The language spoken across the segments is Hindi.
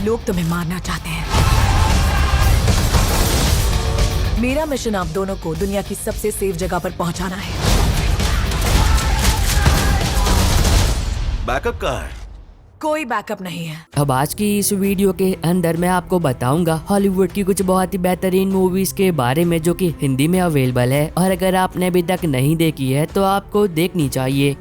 लोग तुम्हें मारना चाहते हैं। मेरा मिशन आप दोनों को दुनिया की सबसे सेफ जगह पर पहुंचाना है। बैकअप कहाँ है? कोई बैकअप नहीं है। अब आज की इस वीडियो के अंदर मैं आपको बताऊंगा हॉलीवुड की कुछ बहुत ही बेहतरीन मूवीज के बारे में जो कि हिंदी में अवेलेबल है, और अगर आपने अभी तक नहीं देखी है तो आपको देखनी चाहिए।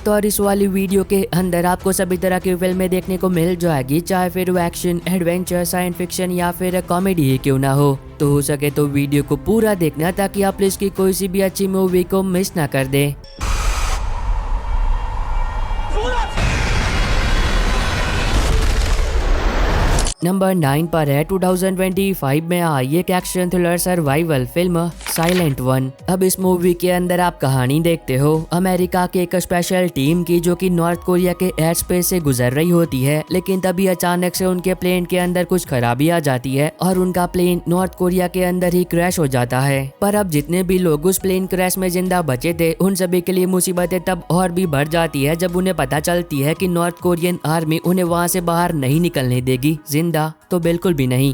और इस वाली वीडियो के अंदर आपको सभी तरह की फिल्में देखने को मिल जाएगी, चाहे फिर वो एक्शन, एडवेंचर, साइंस फिक्शन या फिर कॉमेडी ही क्यों ना हो। तो हो सके तो वीडियो को पूरा देखना ताकि आप इसकी कोई सी भी अच्छी मूवी को मिस ना कर दें। नंबर 9 पर है 2025 में आई एक action thriller survival film silent one. अब इस मूवी के अंदर आप कहानी देखते हो अमेरिका के एक स्पेशल टीम की जो कि नॉर्थ कोरिया के एयर स्पेस से गुजर रही होती है, लेकिन तभी अचानक से उनके प्लेन के अंदर कुछ खराबी आ जाती है और उनका प्लेन नॉर्थ कोरिया के अंदर ही क्रैश हो जाता है। पर अब जितने भी लोग उस प्लेन क्रैश में जिंदा बचे थे उन सभी के लिए मुसीबतें तब और भी बढ़ जाती है जब उन्हें पता चलती है कि नॉर्थ कोरियन आर्मी उन्हें वहां से बाहर नहीं निकलने देगी, जिंदा तो बिल्कुल भी नहीं।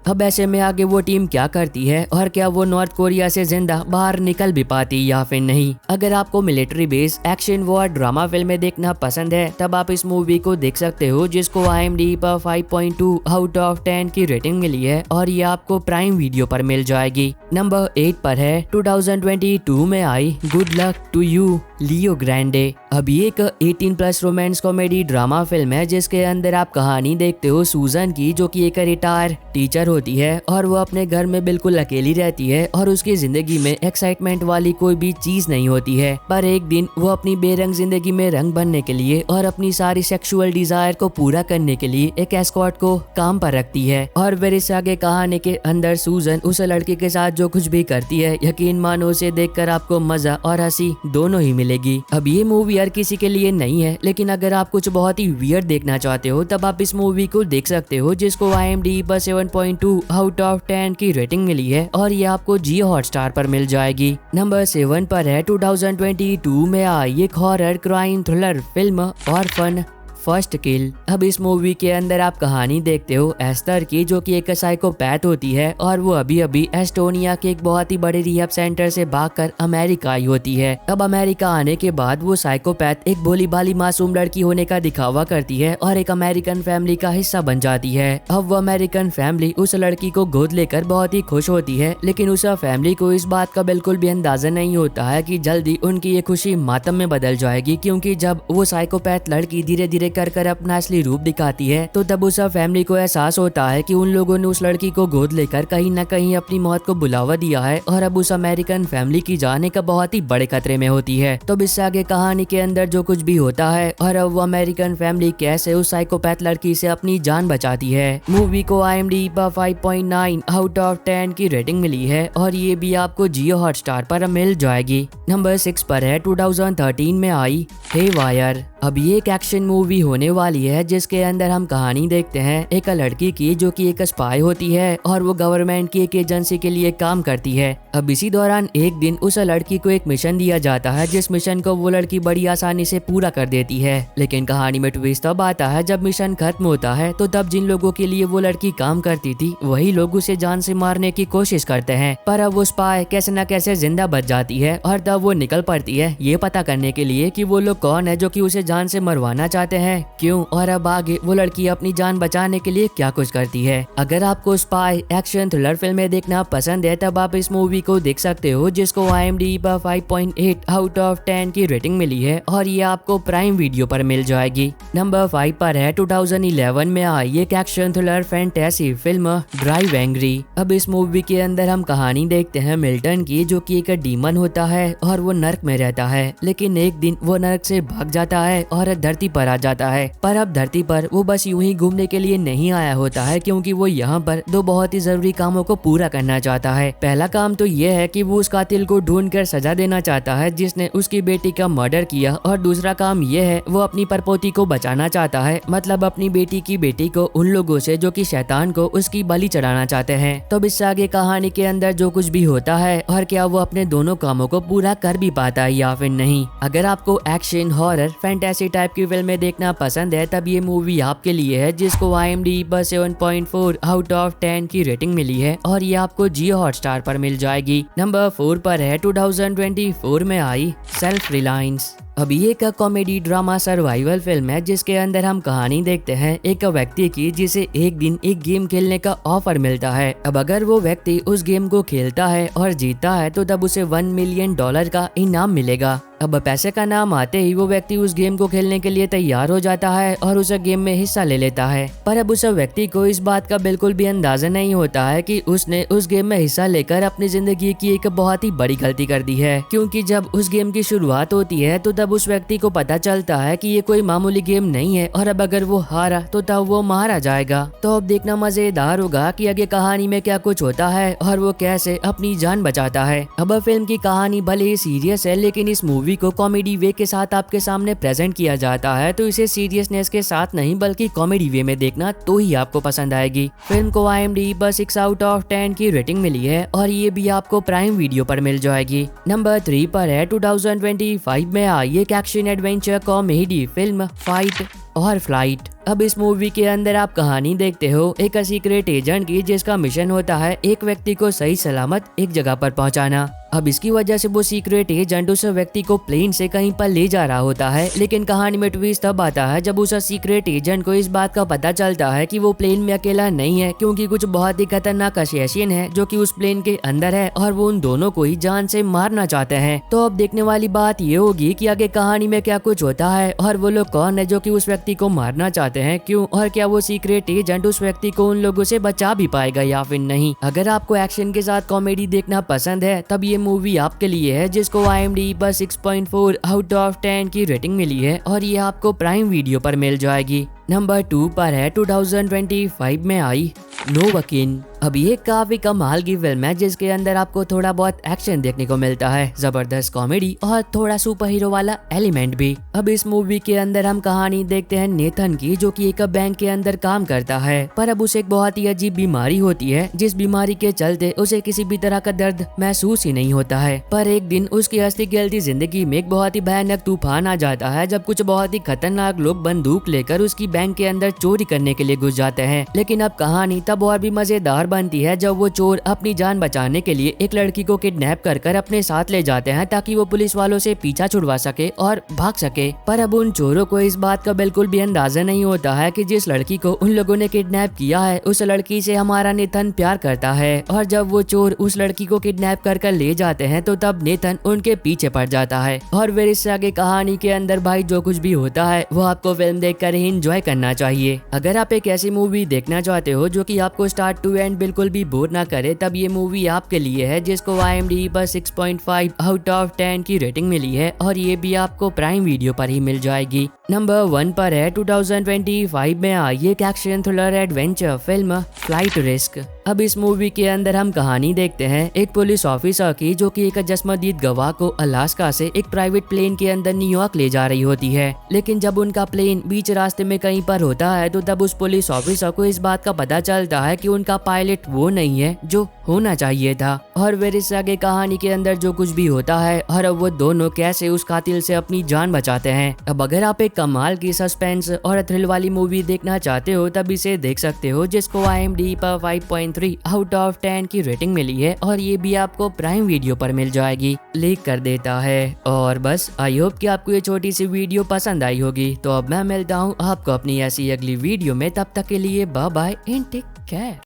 अब ऐसे में आगे वो टीम क्या करती है और क्या वो नॉर्थ कोरिया से जिंदा बाहर निकल भी पाती या फिर नहीं। अगर आपको military base action war drama फिल्में देखना पसंद है तब आप इस मूवी को देख सकते हो, जिसको IMDb पर 5.2 आउट ऑफ 10 की रेटिंग मिली है और ये आपको प्राइम वीडियो पर मिल जाएगी। नंबर 8 पर है 2022 में I good luck to you Leo Grande. अब ये एक 18+ रोमांस कॉमेडी ड्रामा फिल्म है जिसके अंदर आप कहानी देखते हो सूजन की, जो कि एक रिटायर टीचर होती है और वो अपने घर में बिल्कुल अकेली रहती है और उसकी जिंदगी में एक्साइटमेंट वाली कोई भी चीज नहीं होती है। पर एक दिन वो अपनी बेरंग जिंदगी में रंग भरने के लिए और अपनी सारी सेक्सुअल डिजायर को पूरा करने के लिए एक एस्कॉर्ट को काम पर रखती है। और फिर इस आगे कहानी के अंदर सूजन उस लड़के के साथ जो कुछ भी करती है, यकीन मानो उसे देखकर आपको मजा और हंसी दोनों ही मिलेगी। अब ये मूवी हर किसी के लिए नहीं है, लेकिन अगर आप कुछ बहुत ही वियर्ड देखना चाहते हो तब आप इस मूवी को देख सकते हो, जिसको IMDb पर 7.2 आउट ऑफ 10 की रेटिंग मिली है और ये आपको जियो हॉटस्टार पर मिल जाएगी। नंबर 7 पर है 2022 में आई एक horror crime thriller film orphan first kill. अब इस मूवी के अंदर आप कहानी देखते हो एस्तर की, जो कि एक साइकोपैथ होती है और वो अभी अभी एस्टोनिया के एक बहुत ही बड़े रिहैब सेंटर से भागकर अमेरिका आई होती है। अब अमेरिका आने के बाद वो साइकोपैथ एक भोली भाली मासूम लड़की होने का दिखावा करती है और एक अमेरिकन फैमिली का हिस्सा बन जाती है। अब वो अमेरिकन फैमिली उस लड़की को गोद लेकर बहुत ही खुश होती है, लेकिन उस फैमिली को इस बात का बिल्कुल भी अंदाजा नहीं होता है कि जल्दी उनकी ये खुशी मातम में बदल जाएगी, क्योंकि जब वो साइकोपैथ लड़की धीरे धीरे कर अपना असली रूप दिखाती है तो तब उस फैमिली को एहसास होता है कि उन लोगों ने उस लड़की को गोद लेकर कहीं न कहीं अपनी मौत को बुलावा दिया है और अब उस अमेरिकन फैमिली की जाने का बहुत ही बड़े खतरे में होती है। तो इससे आगे कहानी के अंदर जो कुछ भी होता है और अब वो अमेरिकन फैमिली कैसे उस साइकोपैथ लड़की से अपनी जान बचाती है। मूवी को IMDb पर 5.9 आउट ऑफ 10 की रेटिंग मिली है और ये भी आपको जियो हॉटस्टार पर मिल जाएगी। नंबर 6 पर है 2013 में आई हेवायर। अब ये एक एक्शन मूवी होने वाली है जिसके अंदर हम कहानी देखते हैं एक लड़की की, जो कि एक स्पाई होती है और वो गवर्नमेंट की एक एजेंसी के लिए काम करती है। अब इसी दौरान एक दिन उस लड़की को एक मिशन दिया जाता है, जिस मिशन को वो लड़की बड़ी आसानी से पूरा कर देती है। लेकिन कहानी में ट्विस्ट तब आता है जब मिशन खत्म होता है तो तब जिन लोगों के लिए वो लड़की काम करती थी वही लोग उसे जान से मारने की कोशिश करते हैं। पर अब वो स्पाई कैसे न कैसे जिंदा बच जाती है और तब वो निकल पड़ती है ये पता करने के लिए कि वो लोग कौन है जो कि उसे जान से मरवाना चाहते हैं, क्यों और अब आगे वो लड़की अपनी जान बचाने के लिए क्या कुछ करती है। अगर आपको स्पाई एक्शन थ्रिलर फिल्में देखना पसंद है तब आप इस मूवी को देख सकते हो, जिसको IMDb पर 5.8 आउट ऑफ 10 की रेटिंग मिली है और ये आपको प्राइम वीडियो पर मिल जाएगी। नंबर 5 पर है 2011 में आई एक action thriller fantasy film drive angry. अब इस मूवी के अंदर हम कहानी देखते हैं मिल्टन की, जो कि एक डीमन होता है और वो नर्क में रहता है, लेकिन एक दिन वो नर्क से भाग जाता है और धरती पर आ जाता जाता है। पर अब धरती पर वो बस यूं ही घूमने के लिए नहीं आया होता है, क्योंकि वो यहाँ पर दो बहुत ही जरूरी कामों को पूरा करना चाहता है। पहला काम तो ये है कि वो उस कातिल को ढूंढ कर सजा देना चाहता है जिसने उसकी बेटी का मर्डर किया, और दूसरा काम ये है वो अपनी परपोती को बचाना चाहता है, मतलब अपनी बेटी की बेटी को उन लोगों से जो कि शैतान को उसकी बलि चढ़ाना चाहते हैं। तो इससे आगे कहानी के अंदर जो कुछ भी होता है और क्या वो अपने दोनों कामों को पूरा कर भी पाता है या फिर नहीं। अगर आपको एक्शन, हॉरर, फैंटेसी टाइप की फिल्में देखना पसंद है तब ये मूवी आपके लिए है, जिसको IMDb पर 7.4 आउट ऑफ 10 की रेटिंग मिली है और ये आपको जियो हॉटस्टार पर मिल जाएगी। नंबर 4 पर है 2024 में आई सेल्फ रिलायंस। अब ये एक कॉमेडी ड्रामा सर्वाइवल फिल्म है जिसके अंदर हम कहानी देखते हैं एक व्यक्ति की जिसे एक दिन एक गेम खेलने का ऑफर मिलता है। अब अगर वो व्यक्ति उस गेम को खेलता है और जीतता है तो तब उसे $1 मिलियन का इनाम मिलेगा। अब पैसे का नाम आते ही वो व्यक्ति उस गेम को खेलने के लिए तैयार हो जाता है और उस गेम में हिस्सा ले लेता है। पर अब उस व्यक्ति को इस बात का बिल्कुल भी अंदाजा नहीं होता है कि उसने उस गेम में हिस्सा लेकर अपनी जिंदगी की एक बहुत ही बड़ी गलती कर दी है, क्योंकि जब उस गेम की शुरुआत होती है तो तब उस व्यक्ति को पता चलता है कि ये कोई मामूली गेम नहीं है और अब अगर वो हारा तो तब वो मारा जाएगा। तो अब देखना मजेदार होगा कि आगे कहानी में क्या कुछ होता है और वो कैसे अपनी जान बचाता है। अब फिल्म की कहानी भले ही सीरियस है, लेकिन इस मूवी को कॉमेडी वे के साथ आपके सामने प्रेजेंट किया जाता है, तो इसे सीरियसनेस के साथ नहीं बल्कि कॉमेडी वे में देखना तो ही आपको पसंद आएगी। फिल्म को IMDb पर 6 आउट ऑफ 10 की रेटिंग मिली है और ये भी आपको प्राइम वीडियो पर मिल जाएगी। नंबर 3 पर है 2025 में आई एक action adventure comedy film fight और फ्लाइट। अब इस मूवी के अंदर आप कहानी देखते हो एक सीक्रेट एजेंट की जिसका मिशन होता है एक व्यक्ति को सही सलामत एक जगह पर पहुंचाना। अब इसकी वजह से वो सीक्रेट एजेंट उस व्यक्ति को प्लेन से कहीं पर ले जा रहा होता है, लेकिन कहानी में ट्विस्ट तब आता है जब उस सीक्रेट एजेंट को इस बात का पता चलता है कि वो प्लेन में अकेला नहीं है, क्योंकि कुछ बहुत ही खतरनाक असैसिन है जो कि उस प्लेन के अंदर है और वो उन दोनों को ही जान से मारना चाहते हैं। तो अब देखने वाली बात ये होगी कि आगे कहानी में क्या कुछ होता है और वो लोग कौन है जो कि उस व्यक्ति को मारना चाहते हैं, क्यों, और क्या वो सीक्रेट एजेंट उस व्यक्ति को उन लोगों से बचा भी पाएगा या फिर नहीं। अगर आपको एक्शन के साथ कॉमेडी देखना पसंद है तब ये मूवी आपके लिए है, जिसको IMDb पर 6.4 आउट ऑफ 10 की रेटिंग मिली है और ये आपको प्राइम वीडियो पर मिल जाएगी। नंबर 2 पर है 2025 में आई नोवाकिन। अब ये काफी कमाल की फिल्म है जिसके अंदर आपको थोड़ा बहुत एक्शन देखने को मिलता है, जबरदस्त कॉमेडी और थोड़ा सुपर हीरो वाला एलिमेंट भी। अब इस मूवी के अंदर हम कहानी देखते हैं नेथन की, जो कि एक बैंक के अंदर काम करता है, पर अब उसे एक बहुत ही अजीब बीमारी होती है जिस बीमारी के चलते उसे किसी भी तरह का दर्द महसूस ही नहीं होता है। पर एक दिन उसकी हंसती खेलती जिंदगी में एक बहुत ही भयानक तूफान आ जाता है जब कुछ बहुत ही खतरनाक लोग बंदूक लेकर उसकी बैंक के अंदर चोरी करने के लिए घुस जाते हैं। लेकिन अब कहानी तब और भी मजेदार बनती है जब वो चोर अपनी जान बचाने के लिए एक लड़की को किडनैप कर अपने साथ ले जाते हैं ताकि वो पुलिस वालों से पीछा छुड़वा सके और भाग सके। पर अब उन चोरों को इस बात का बिल्कुल भी अंदाजा नहीं होता है कि जिस लड़की को उन लोगों ने किडनैप किया है उस लड़की से हमारा नेथन प्यार करता है। और जब वो चोर उस लड़की को किडनैप कर ले जाते हैं तो तब नेथन उनके पीछे पड़ जाता है। और फिर इससे आगे कहानी के अंदर भाई जो कुछ भी होता है वो आपको फिल्म देखकर ही एंजॉय करना चाहिए। अगर आप एक ऐसी मूवी देखना चाहते हो जो कि आपको स्टार्ट टू एंड बिल्कुल भी बोर ना करे तब ये मूवी आपके लिए है, जिसको IMDb पर 6.5 आउट ऑफ 10 की रेटिंग मिली है और ये भी आपको प्राइम वीडियो पर ही मिल जाएगी। नंबर 1 पर है 2025 में आई एक action thriller adventure film flight risk. अब इस मूवी के अंदर हम कहानी देखते हैं एक पुलिस ऑफिसर की, जो कि एक जस्मदीद गवाह को अलास्का से एक प्राइवेट प्लेन के अंदर न्यूयॉर्क ले जा रही होती है। लेकिन जब उनका प्लेन बीच रास्ते में कहीं पर होता है तो तब उस पुलिस ऑफिसर को इस बात का पता चलता है कि उनका पायलट वो नहीं है जो होना चाहिए था। और फिर इससे आगे कहानी के अंदर जो कुछ भी होता है और अब वो दोनों कैसे उस कातिल से अपनी जान बचाते हैं। अब अगर आप एक कमाल की सस्पेंस और थ्रिल वाली मूवी देखना चाहते हो तब इसे देख सकते हो, जिसको IMDb पर 5.3 आउट ऑफ 10 की रेटिंग मिली है और ये भी आपको प्राइम वीडियो पर मिल जाएगी। क्लिक कर देता है। और बस आई होप कि आपको ये छोटी सी वीडियो पसंद आई होगी। तो अब मैं मिलता हूँ आपको अपनी ऐसी अगली वीडियो में, तब तक के लिए bye bye and take care.